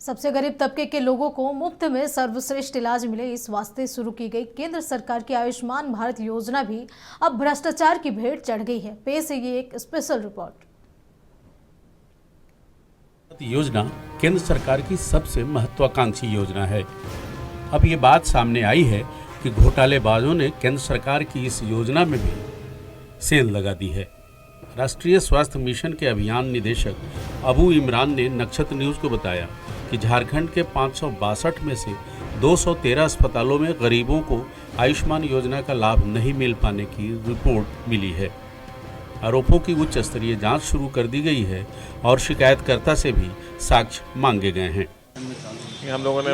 सबसे गरीब तबके के लोगों को मुफ्त में सर्वश्रेष्ठ इलाज मिले, इस वास्ते शुरू की गई केंद्र सरकार की आयुष्मान भारत योजना भी अब भ्रष्टाचार की भेंट चढ़ गई है। पेश है ये एक स्पेशल रिपोर्ट। योजना केंद्र सरकार की सबसे महत्वाकांक्षी योजना है। अब ये बात सामने आई है कि घोटालेबाजों ने केंद्र सरकार की इस योजना में भी सेंध लगा दी है। राष्ट्रीय स्वास्थ्य मिशन के अभियान निदेशक अबू इमरान ने नक्षत्र न्यूज को बताया कि झारखंड के 562 में से 213 अस्पतालों में गरीबों को आयुष्मान योजना का लाभ नहीं मिल पाने की रिपोर्ट मिली है। आरोपों की उच्च स्तरीय जांच शुरू कर दी गई है और शिकायतकर्ता से भी साक्ष्य मांगे गए हैं। हम लोगों ने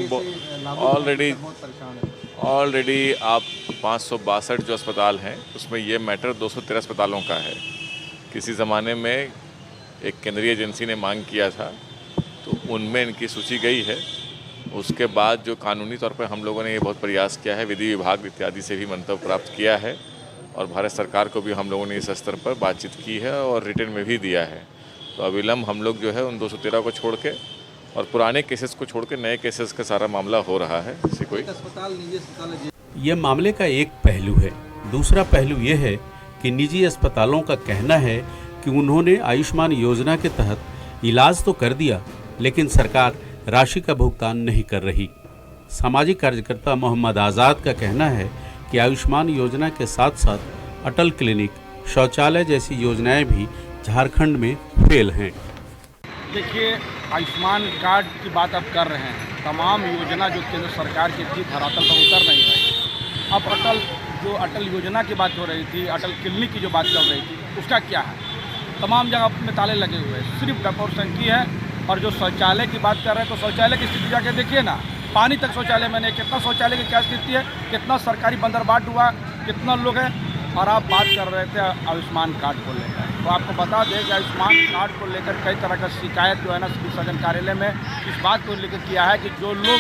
ऑलरेडी आप 562 जो अस्पताल हैं उसमें ये मैटर 213 अस्पतालों का है। किसी ज़माने में एक केंद्रीय एजेंसी ने मांग किया था तो उनमें इनकी सूची गई है। उसके बाद जो कानूनी तौर पर हम लोगों ने ये बहुत प्रयास किया है, विधि विभाग इत्यादि से भी मंतव्य प्राप्त किया है और भारत सरकार को भी हम लोगों ने इस स्तर पर बातचीत की है और रिटर्न में भी दिया है। तो अविलंब हम लोग जो है उन 213 को छोड़ के और पुराने केसेस को छोड़ के नए केसेस का सारा मामला हो रहा है। इसी कोई ये मामले का एक पहलू है। दूसरा पहलू ये है कि निजी अस्पतालों का कहना है कि उन्होंने आयुष्मान योजना के तहत इलाज तो कर दिया, लेकिन सरकार राशि का भुगतान नहीं कर रही। सामाजिक कार्यकर्ता मोहम्मद आज़ाद का कहना है कि आयुष्मान योजना के साथ साथ अटल क्लिनिक, शौचालय जैसी योजनाएं भी झारखंड में फेल हैं। देखिए, आयुष्मान कार्ड की बात अब कर रहे हैं। तमाम योजना जो केंद्र सरकार की थी धरातल पर उतर नहीं रही। अब अटल योजना की बात हो रही थी, अटल क्लिनिक की जो बात चल रही थी, उसका क्या है? तमाम जगह में ताले लगे हुए हैं, सिर्फ डकोरटंकी है। और जो शौचालय की बात कर रहे हैं तो शौचालय की स्थिति जाके देखिए ना, पानी तक शौचालय में नहीं। कितना शौचालय की क्या स्थिति है, कितना सरकारी बंदरबाट हुआ, कितना लोग हैं। और आप बात कर रहे थे आयुष्मान कार्ड को लेकर, तो आपको बता दें कि आयुष्मान कार्ड को लेकर कई तरह का शिकायत जो है ना सिविल सर्जन कार्यालय में इस बात को लेकर किया है कि जो लोग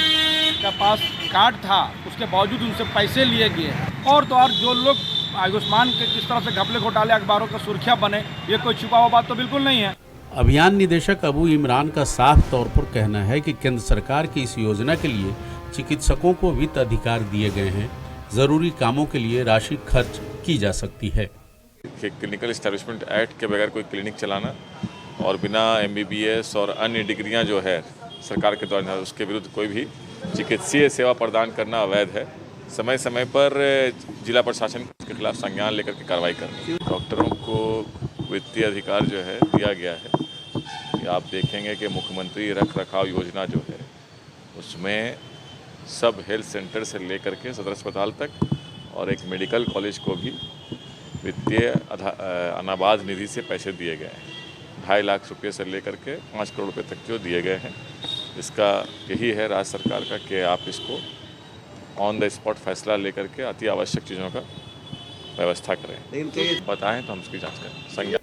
के पास कार्ड था उसके बावजूद उनसे पैसे लिए गए। और तो और जो लोग आयुष्मान के किस तरह से घपले घोटाले अखबारों का सुर्खियाँ बने, ये कोई छुपा हुआ बात तो बिल्कुल नहीं है। अभियान निदेशक अबू इमरान का साफ तौर पर कहना है कि केंद्र सरकार की इस योजना के लिए चिकित्सकों को वित्त अधिकार दिए गए हैं। जरूरी कामों के लिए राशि खर्च की जा सकती है। क्लिनिकल एस्टैब्लिशमेंट एक्ट के बगैर कोई क्लिनिक चलाना और बिना MBBS और अन्य डिग्रियां जो है सरकार के द्वारा, उसके विरुद्ध कोई भी चिकित्सीय सेवा प्रदान करना अवैध है। समय समय पर जिला प्रशासन के खिलाफ संज्ञान लेकर के कार्रवाई करनी। डॉक्टरों को वित्तीय अधिकार जो है दिया गया है। कि आप देखेंगे कि मुख्यमंत्री रख रखाव योजना जो है उसमें सब हेल्थ सेंटर से लेकर के सदर अस्पताल तक और एक मेडिकल कॉलेज को भी वित्तीय अनाबाद निधि से पैसे दिए गए हैं। 2.5 लाख रुपये से लेकर के 5 करोड़ रुपये तक जो दिए गए हैं। इसका यही है राज्य सरकार का कि आप इसको ऑन द स्पॉट फैसला लेकर के अति आवश्यक चीज़ों का व्यवस्था करें। बताएं तो हम उसकी जाँच करें। संज्ञा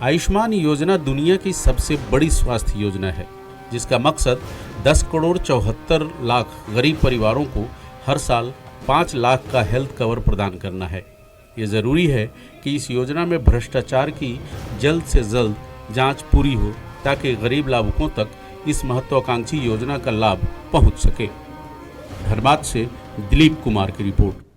आयुष्मान योजना दुनिया की सबसे बड़ी स्वास्थ्य योजना है, जिसका मकसद 10 करोड़ 74 लाख गरीब परिवारों को हर साल 5 लाख का हेल्थ कवर प्रदान करना है। ये ज़रूरी है कि इस योजना में भ्रष्टाचार की जल्द से जल्द जांच पूरी हो, ताकि गरीब लाभुकों तक इस महत्वाकांक्षी योजना का लाभ पहुंच सके। धनबाद से दिलीप कुमार की रिपोर्ट।